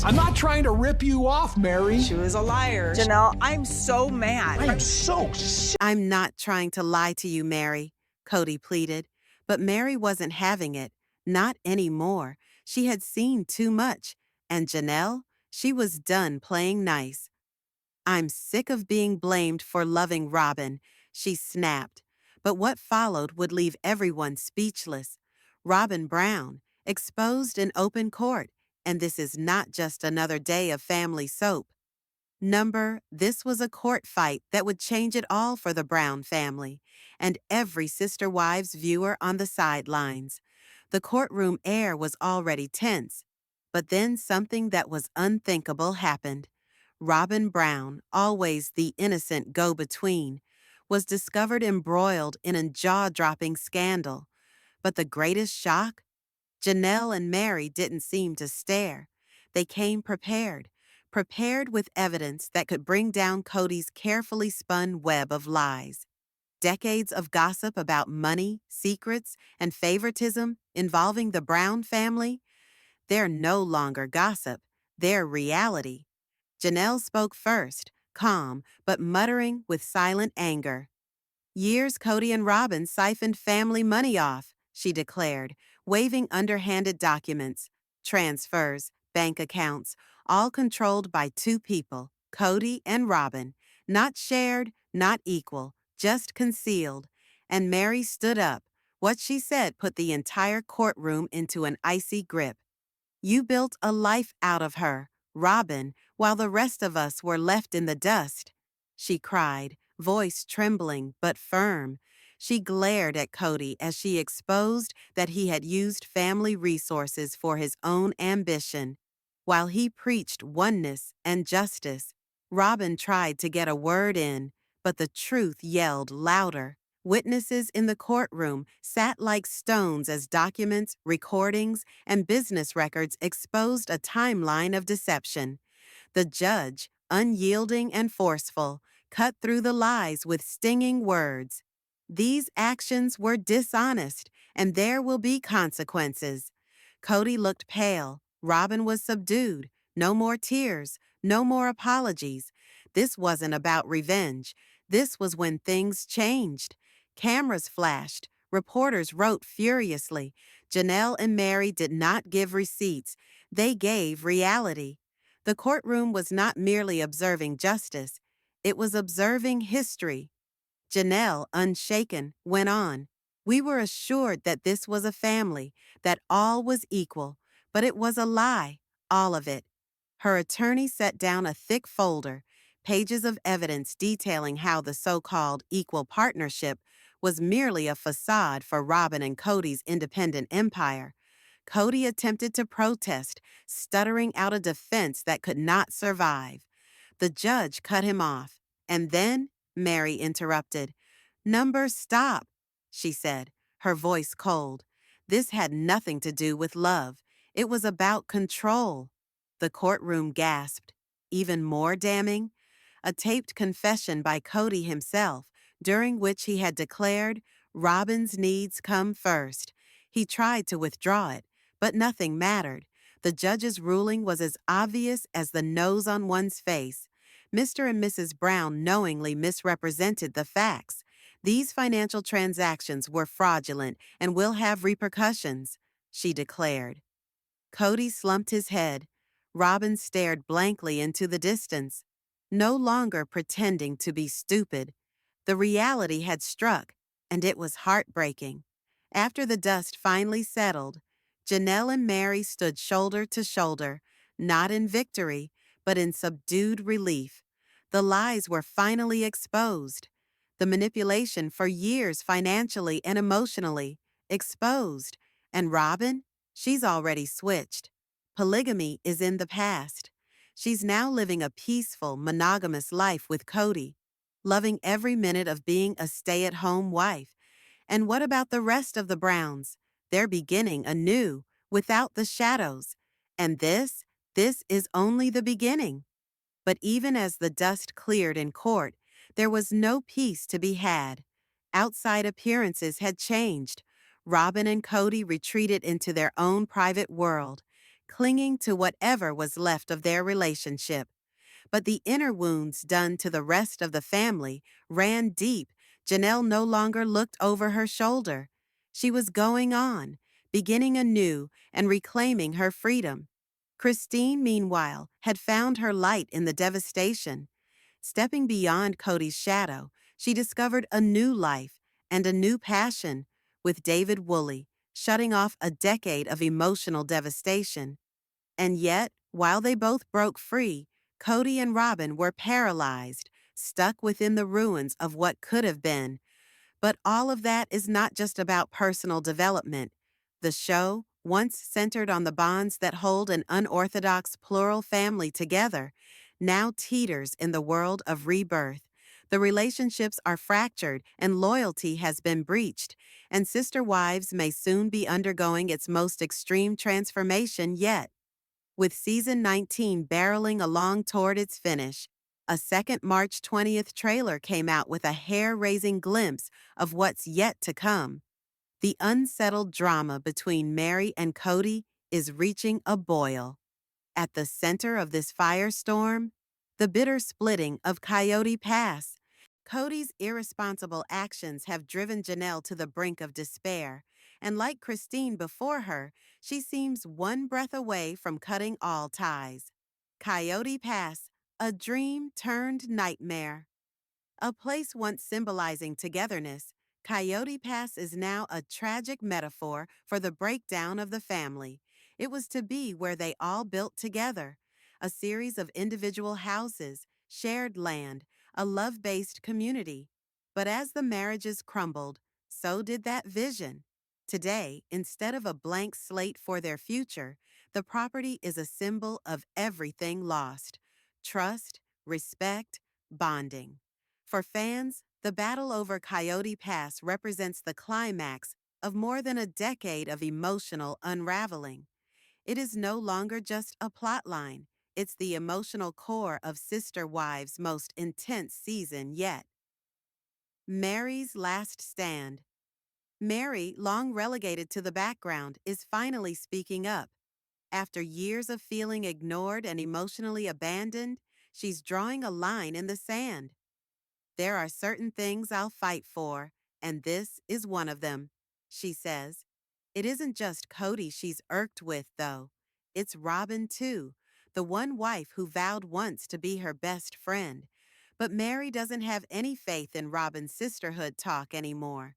I'm not trying to rip you off, Mary. She was a liar. Janelle, I'm so mad. I'm so sick. I'm not trying to lie to you, Mary, Kody pleaded. But Mary wasn't having it. Not anymore. She had seen too much. And Janelle, she was done playing nice. I'm sick of being blamed for loving Robyn, she snapped. But what followed would leave everyone speechless. Robyn Brown, exposed in open court, and this is not just another day of family soap. This was a court fight that would change it all for the Brown family, and every Sister Wives viewer on the sidelines. The courtroom air was already tense, but then something that was unthinkable happened. Robyn Brown, always the innocent go-between, was discovered embroiled in a jaw-dropping scandal. But the greatest shock? Janelle and Mary didn't seem to stare. They came prepared with evidence that could bring down Kody's carefully spun web of lies. Decades of gossip about money, secrets, and favoritism involving the Brown family? They're no longer gossip, they're reality. Janelle spoke first, calm, but muttering with silent anger. Years Kody and Robyn siphoned family money off, she declared, waving underhanded documents, transfers, bank accounts, all controlled by two people, Kody and Robyn, not shared, not equal, just concealed. And Mary stood up. What she said put the entire courtroom into an icy grip. You built a life out of her, Robyn, while the rest of us were left in the dust, she cried, voice trembling but firm. She glared at Kody as she exposed that he had used family resources for his own ambition. While he preached oneness and justice, Robyn tried to get a word in, but the truth yelled louder. Witnesses in the courtroom sat like stones as documents, recordings, and business records exposed a timeline of deception. The judge, unyielding and forceful, cut through the lies with stinging words. These actions were dishonest, and there will be consequences. Kody looked pale. Robyn was subdued. No more tears, no more apologies. This wasn't about revenge. This was when things changed. Cameras flashed. Reporters wrote furiously. Janelle and Mary did not give receipts. They gave reality. The courtroom was not merely observing justice. It was observing history. Janelle, unshaken, went on. We were assured that this was a family, that all was equal, but it was a lie, all of it. Her attorney set down a thick folder, pages of evidence detailing how the so-called equal partnership was merely a facade for Robyn and Kody's independent empire. Kody attempted to protest, stuttering out a defense that could not survive. The judge cut him off, and then Mary interrupted. Stop, she said, her voice cold. This had nothing to do with love. It was about control. The courtroom gasped. Even more damning? A taped confession by Kody himself, during which he had declared, Robyn's needs come first. He tried to withdraw it, but nothing mattered. The judge's ruling was as obvious as the nose on one's face. Mr. and Mrs. Brown knowingly misrepresented the facts. These financial transactions were fraudulent and will have repercussions, she declared. Kody slumped his head. Robyn stared blankly into the distance, no longer pretending to be stupid. The reality had struck, and it was heartbreaking. After the dust finally settled, Janelle and Mary stood shoulder to shoulder, not in victory, but in subdued relief. The lies were finally exposed. The manipulation for years financially and emotionally, exposed. And Robyn? She's already switched. Polygamy is in the past. She's now living a peaceful, monogamous life with Kody, loving every minute of being a stay-at-home wife. And what about the rest of the Browns? They're beginning anew, without the shadows. And this is only the beginning. But even as the dust cleared in court, there was no peace to be had. Outside appearances had changed. Robyn and Kody retreated into their own private world. clinging to whatever was left of their relationship. But the inner wounds done to the rest of the family ran deep. Janelle no longer looked over her shoulder. She was going on, beginning anew and reclaiming her freedom. Christine, meanwhile, had found her light in the devastation. Stepping beyond Kody's shadow, she discovered a new life and a new passion with David Woolley, shutting off a decade of emotional devastation. And yet, while they both broke free, Kody and Robyn were paralyzed, stuck within the ruins of what could have been. But all of that is not just about personal development. The show, once centered on the bonds that hold an unorthodox plural family together, now teeters in the world of rebirth. The relationships are fractured and loyalty has been breached, and Sister Wives may soon be undergoing its most extreme transformation yet. With season 19 barreling along toward its finish, a second March 20th trailer came out with a hair-raising glimpse of what's yet to come. The unsettled drama between Meri and Kody is reaching a boil. At the center of this firestorm, the bitter splitting of Coyote Pass. Kody's irresponsible actions have driven Janelle to the brink of despair, and like Christine before her, she seems one breath away from cutting all ties. Coyote Pass, a dream turned nightmare. A place once symbolizing togetherness, Coyote Pass is now a tragic metaphor for the breakdown of the family. It was to be where they all built together, a series of individual houses, shared land, a love-based community. But as the marriages crumbled, so did that vision. Today, instead of a blank slate for their future, the property is a symbol of everything lost: trust, respect, bonding. For fans, the battle over Coyote Pass represents the climax of more than a decade of emotional unraveling. It is no longer just a plotline. It's the emotional core of Sister Wives' most intense season yet. Meri's last stand. Meri, long relegated to the background, is finally speaking up. After years of feeling ignored and emotionally abandoned, she's drawing a line in the sand. There are certain things I'll fight for, and this is one of them, she says. It isn't just Kody she's irked with, though. It's Robyn, too, the one wife who vowed once to be her best friend. But Meri doesn't have any faith in Robyn's sisterhood talk anymore.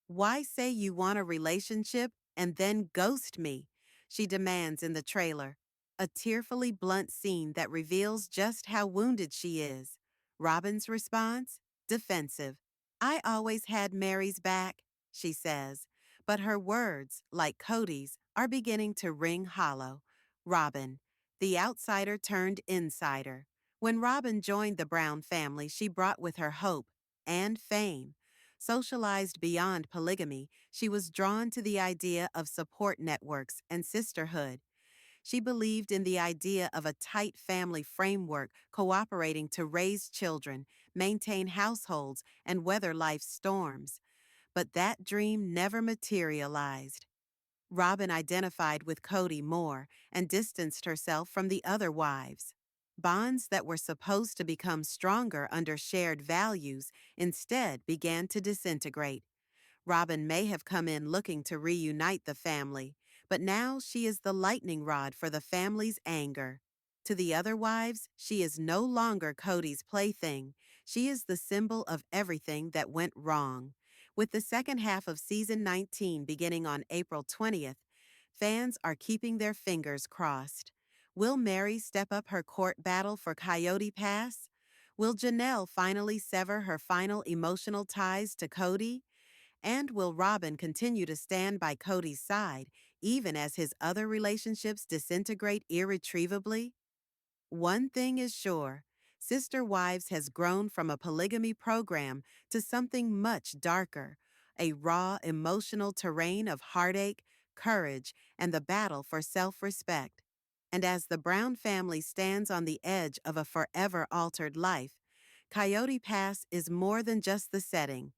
Why say you want a relationship and then ghost me? She demands in the trailer, a tearfully blunt scene that reveals just how wounded she is. Robyn's response? Defensive. I always had Meri's back, she says, but her words, like Kody's, are beginning to ring hollow. Robyn, the outsider turned insider. When Robyn joined the Brown family, she brought with her hope and fame. Socialized beyond polygamy, she was drawn to the idea of support networks and sisterhood. She believed in the idea of a tight family framework cooperating to raise children, maintain households, and weather life's storms. But that dream never materialized. Robyn identified with Kody more and distanced herself from the other wives. Bonds that were supposed to become stronger under shared values instead began to disintegrate. Robyn may have come in looking to reunite the family, but now she is the lightning rod for the family's anger. To the other wives, she is no longer Kody's plaything. She is the symbol of everything that went wrong. With the second half of season 19 beginning on April 20th, fans are keeping their fingers crossed. Will Meri step up her court battle for Coyote Pass? Will Janelle finally sever her final emotional ties to Kody? And will Robyn continue to stand by Kody's side, even as his other relationships disintegrate irretrievably? One thing is sure, Sister Wives has grown from a polygamy program to something much darker, a raw emotional terrain of heartache, courage, and the battle for self-respect. And as the Brown family stands on the edge of a forever altered life, Coyote Pass is more than just the setting.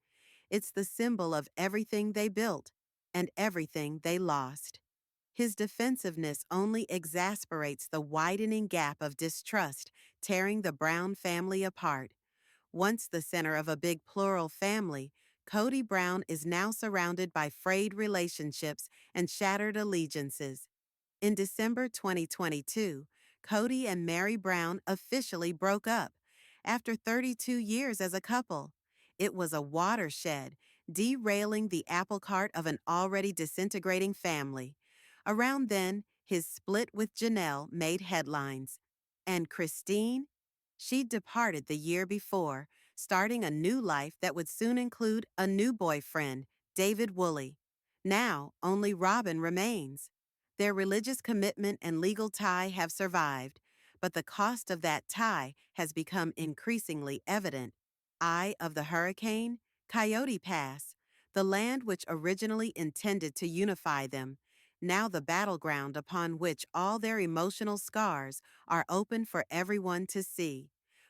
It's the symbol of everything they built and everything they lost. His defensiveness only exasperates the widening gap of distrust, tearing the Brown family apart. Once the center of a big plural family, Kody Brown is now surrounded by frayed relationships and shattered allegiances. In December 2022, Kody and Mary Brown officially broke up after 32 years as a couple. It was a watershed, derailing the apple cart of an already disintegrating family. Around then, his split with Janelle made headlines. And Christine? She'd departed the year before, starting a new life that would soon include a new boyfriend, David Woolley. Now, only Robyn remains. Their religious commitment and legal tie have survived, but the cost of that tie has become increasingly evident. Eye of the hurricane, Coyote Pass, the land which originally intended to unify them, now the battleground upon which all their emotional scars are open for everyone to see.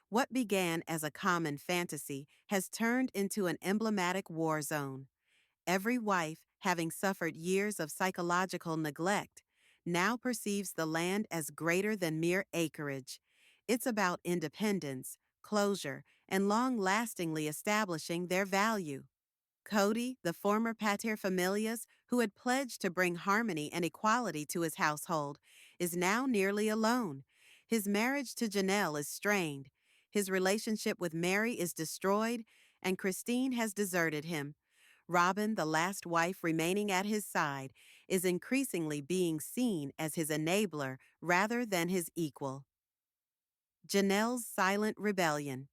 What began as a common fantasy has turned into an emblematic war zone. Every wife, having suffered years of psychological neglect, now perceives the land as greater than mere acreage. It's about independence, closure, and long-lastingly establishing their value. Kody, the former paterfamilias who had pledged to bring harmony and equality to his household, is now nearly alone. His marriage to Janelle is strained. His relationship with Mary is destroyed, and Christine has deserted him. Robyn, the last wife remaining at his side, is increasingly being seen as his enabler rather than his equal. Janelle's silent rebellion.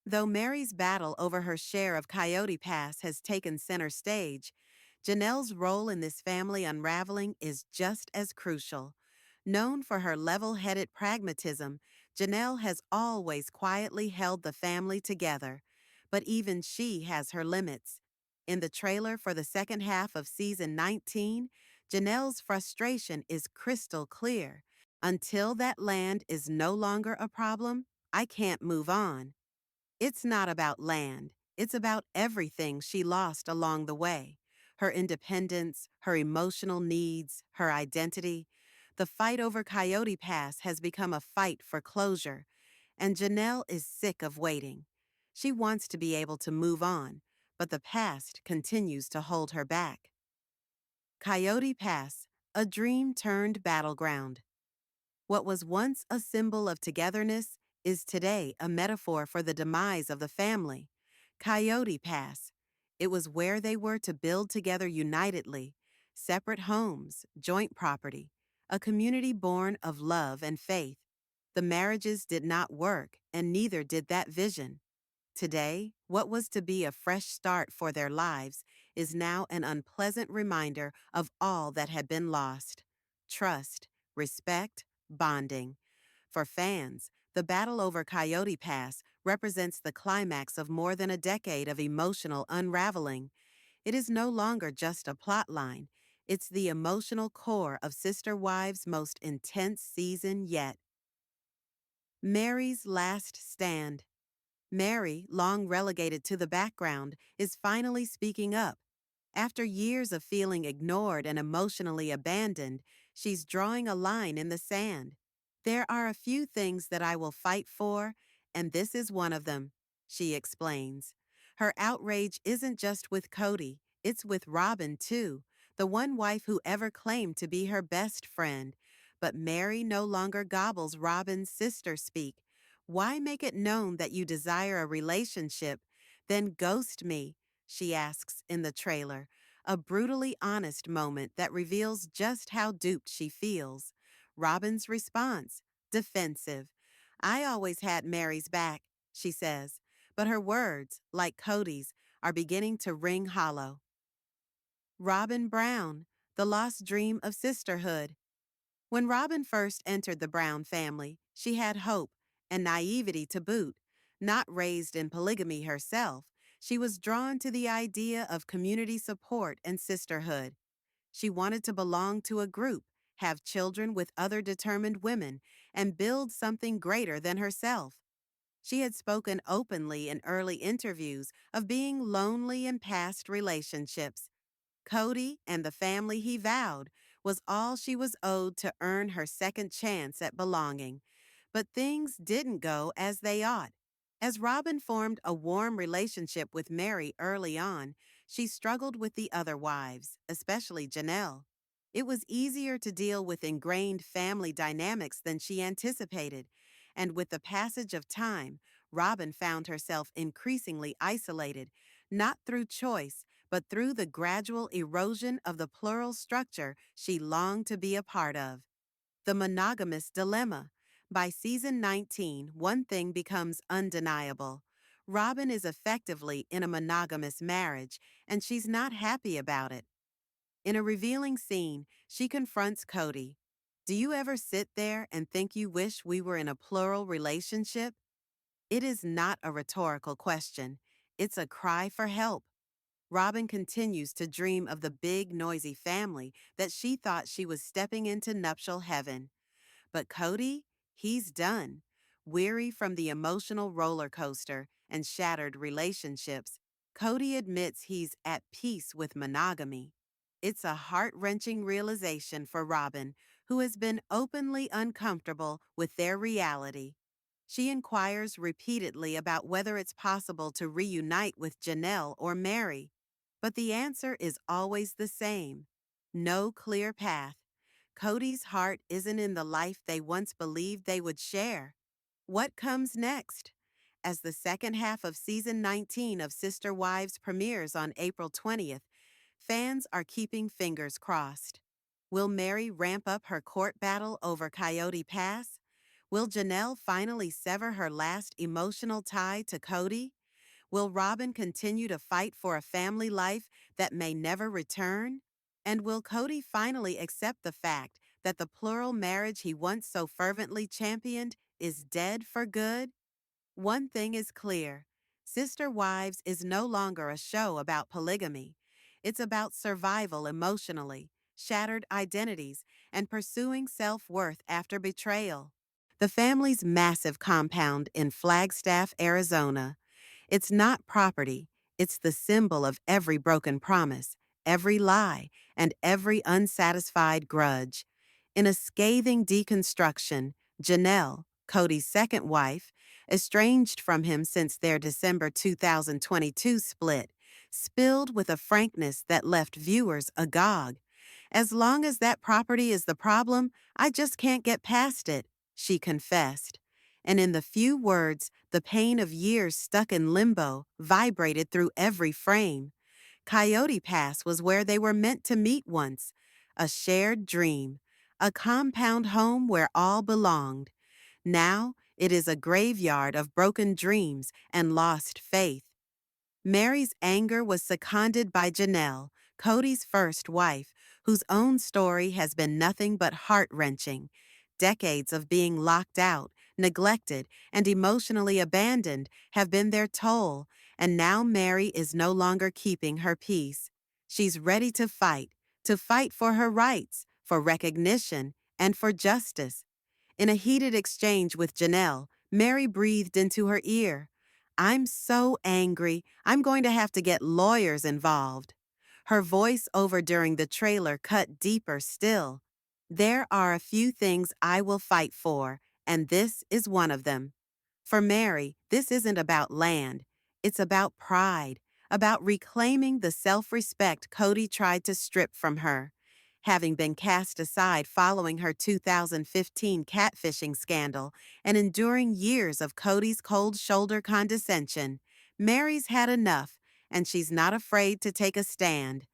Though Mary's battle over her share of Coyote Pass has taken center stage, Janelle's role in this family unraveling is just as crucial. Known for her level-headed pragmatism, Janelle has always quietly held the family together. But even she has her limits. In the trailer for the second half of season 19, Janelle's frustration is crystal clear. Until that land is no longer a problem, I can't move on. It's not about land. It's about everything she lost along the way. Her independence, her emotional needs, her identity. The fight over Coyote Pass has become a fight for closure, and Janelle is sick of waiting. She wants to be able to move on, but the past continues to hold her back. Coyote Pass, a dream turned battleground. What was once a symbol of togetherness is today a metaphor for the demise of the family. Coyote Pass. It was where they were to build together unitedly, separate homes, joint property, a community born of love and faith. The marriages did not work, and neither did that vision. Today, what was to be a fresh start for their lives is now an unpleasant reminder of all that had been lost. Trust, respect, bonding. For fans, the battle over Coyote Pass represents the climax of more than a decade of emotional unraveling. It is no longer just a plot line. It's the emotional core of Sister Wives' most intense season yet. Mary's last stand. Mary, long relegated to the background, is finally speaking up. After years of feeling ignored and emotionally abandoned, she's drawing a line in the sand. There are a few things that I will fight for, and this is one of them, she explains. Her outrage isn't just with Kody, it's with Robyn too, the one wife who ever claimed to be her best friend. But Mary no longer gobbles Robyn's sister speak. Why make it known that you desire a relationship, then ghost me? She asks in the trailer, a brutally honest moment that reveals just how duped she feels. Robyn's response, defensive. I always had Mary's back, she says, but her words, like Kody's, are beginning to ring hollow. Robyn Brown, the lost dream of sisterhood. When Robyn first entered the Brown family, she had hope and naivety to boot. Not raised in polygamy herself, she was drawn to the idea of community support and sisterhood. She wanted to belong to a group, have children with other determined women, and build something greater than herself. She had spoken openly in early interviews of being lonely in past relationships. Kody and the family he vowed was all she was owed to earn her second chance at belonging. But things didn't go as they ought. As Robyn formed a warm relationship with Mary early on, she struggled with the other wives, especially Janelle. It was easier to deal with ingrained family dynamics than she anticipated, and with the passage of time, Robyn found herself increasingly isolated, not through choice, but through the gradual erosion of the plural structure she longed to be a part of. The monogamous dilemma. By season 19, one thing becomes undeniable. Robyn is effectively in a monogamous marriage, and she's not happy about it. In a revealing scene, she confronts Kody. Do you ever sit there and think you wish we were in a plural relationship? It is not a rhetorical question. It's a cry for help. Robyn continues to dream of the big, noisy family that she thought she was stepping into nuptial heaven. But Kody, he's done. Weary from the emotional roller coaster and shattered relationships, Kody admits he's at peace with monogamy. It's a heart-wrenching realization for Robyn, who has been openly uncomfortable with their reality. She inquires repeatedly about whether it's possible to reunite with Janelle or Mary, but the answer is always the same: no clear path. Kody's heart isn't in the life they once believed they would share. What comes next? As the second half of season 19 of Sister Wives premieres on April 20th, fans are keeping fingers crossed. Will Mary ramp up her court battle over Coyote Pass? Will Janelle finally sever her last emotional tie to Kody? Will Robyn continue to fight for a family life that may never return? And will Kody finally accept the fact that the plural marriage he once so fervently championed is dead for good? One thing is clear: Sister Wives is no longer a show about polygamy. It's about survival emotionally, shattered identities, and pursuing self-worth after betrayal. The family's massive compound in Flagstaff, Arizona. It's not property, it's the symbol of every broken promise, every lie, and every unsatisfied grudge. In a scathing deconstruction, Janelle, Kody's second wife, estranged from him since their December 2022 split, spilled with a frankness that left viewers agog. As long as that property is the problem, I just can't get past it, she confessed. And in the few words, the pain of years stuck in limbo vibrated through every frame. Coyote Pass was where they were meant to meet once, a shared dream, a compound home where all belonged. Now it is a graveyard of broken dreams and lost faith. Mary's anger was seconded by Janelle, Kody's first wife, whose own story has been nothing but heart-wrenching. Decades of being locked out, neglected, and emotionally abandoned have been their toll, and now Mary is no longer keeping her peace. She's ready to fight for her rights, for recognition, and for justice. In a heated exchange with Janelle, Mary breathed into her ear, "I'm so angry, I'm going to have to get lawyers involved." Her voice-over during the trailer cut deeper still. "There are a few things I will fight for, and this is one of them." For Mary, this isn't about land. It's about pride, about reclaiming the self-respect Kody tried to strip from her. Having been cast aside following her 2015 catfishing scandal and enduring years of Kody's cold shoulder condescension, Mary's had enough, and she's not afraid to take a stand.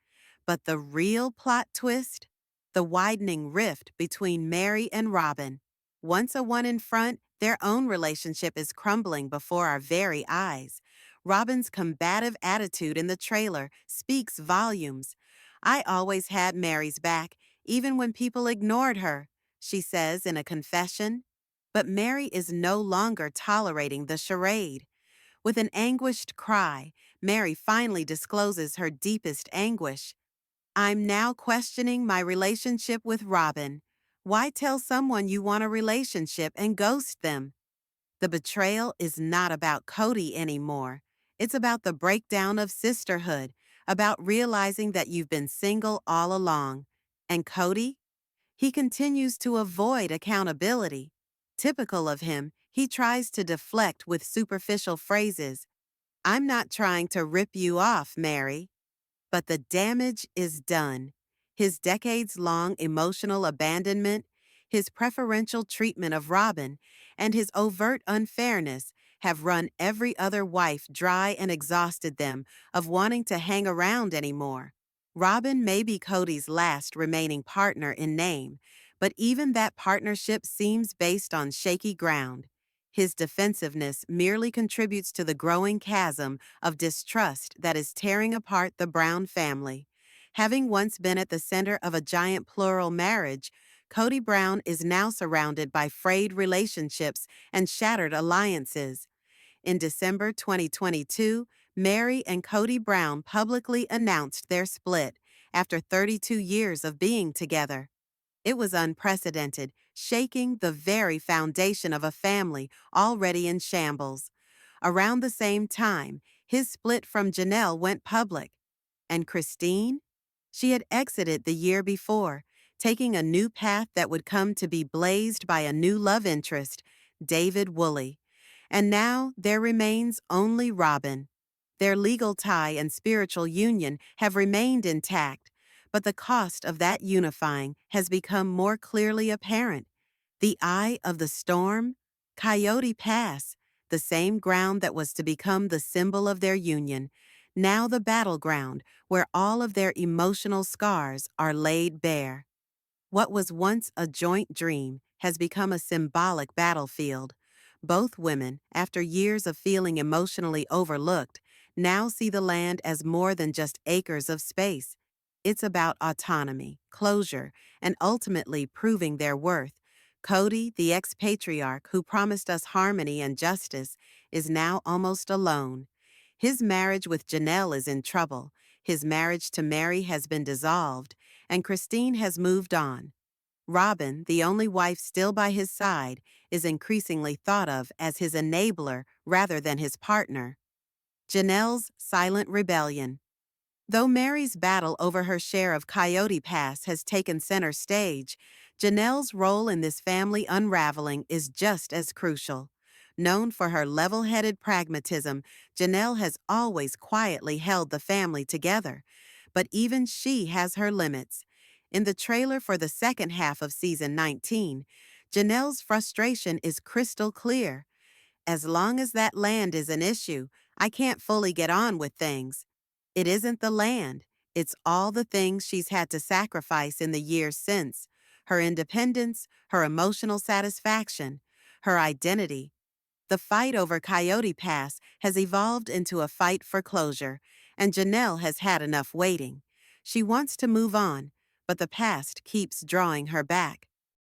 But the real plot twist? The widening rift between Mary and Robyn. Once a one in front, their own relationship is crumbling before our very eyes. Robyn's combative attitude in the trailer speaks volumes. "I always had Mary's back, even when people ignored her," she says in a confession. But Mary is no longer tolerating the charade. With an anguished cry, Mary finally discloses her deepest anguish. "I'm now questioning my relationship with Robyn. Why tell someone you want a relationship and ghost them?" The betrayal is not about Kody anymore. It's about the breakdown of sisterhood, about realizing that you've been single all along. And Kody? He continues to avoid accountability. Typical of him, he tries to deflect with superficial phrases. I'm not trying to rip you off, Mary. But the damage is done. His decades-long emotional abandonment, his preferential treatment of Robyn, and his overt unfairness have run every other wife dry and exhausted them of wanting to hang around anymore. Robyn may be Kody's last remaining partner in name, but even that partnership seems based on shaky ground. His defensiveness merely contributes to the growing chasm of distrust that is tearing apart the Brown family. Having once been at the center of a giant plural marriage, Kody Brown is now surrounded by frayed relationships and shattered alliances. In December 2022, Mary and Kody Brown publicly announced their split after 32 years of being together. It was unprecedented, shaking the very foundation of a family already in shambles. Around the same time, his split from Janelle went public. And Christine? She had exited the year before, taking a new path that would come to be blazed by a new love interest, David Woolley. And now there remains only Robyn. Their legal tie and spiritual union have remained intact, but the cost of that unifying has become more clearly apparent. The eye of the storm, Coyote Pass, the same ground that was to become the symbol of their union, now the battleground where all of their emotional scars are laid bare. What was once a joint dream has become a symbolic battlefield. Both women, after years of feeling emotionally overlooked, now see the land as more than just acres of space. It's about autonomy, closure, and ultimately proving their worth. Kody, the ex-patriarch who promised us harmony and justice, is now almost alone. His marriage with Janelle is in trouble. His marriage to Mary has been dissolved, and Christine has moved on. Robyn, the only wife still by his side, is increasingly thought of as his enabler rather than his partner. Janelle's silent rebellion. Though Mary's battle over her share of Coyote Pass has taken center stage, Janelle's role in this family unraveling is just as crucial. Known for her level-headed pragmatism, Janelle has always quietly held the family together. But even she has her limits. In the trailer for the second half of season 19, Janelle's frustration is crystal clear. As long as that land is an issue, I can't fully get on with things. It isn't the land, it's all the things she's had to sacrifice in the years since. Her independence, her emotional satisfaction, her identity. The fight over Coyote Pass has evolved into a fight for closure, and Janelle has had enough waiting. She wants to move on, but the past keeps drawing her back.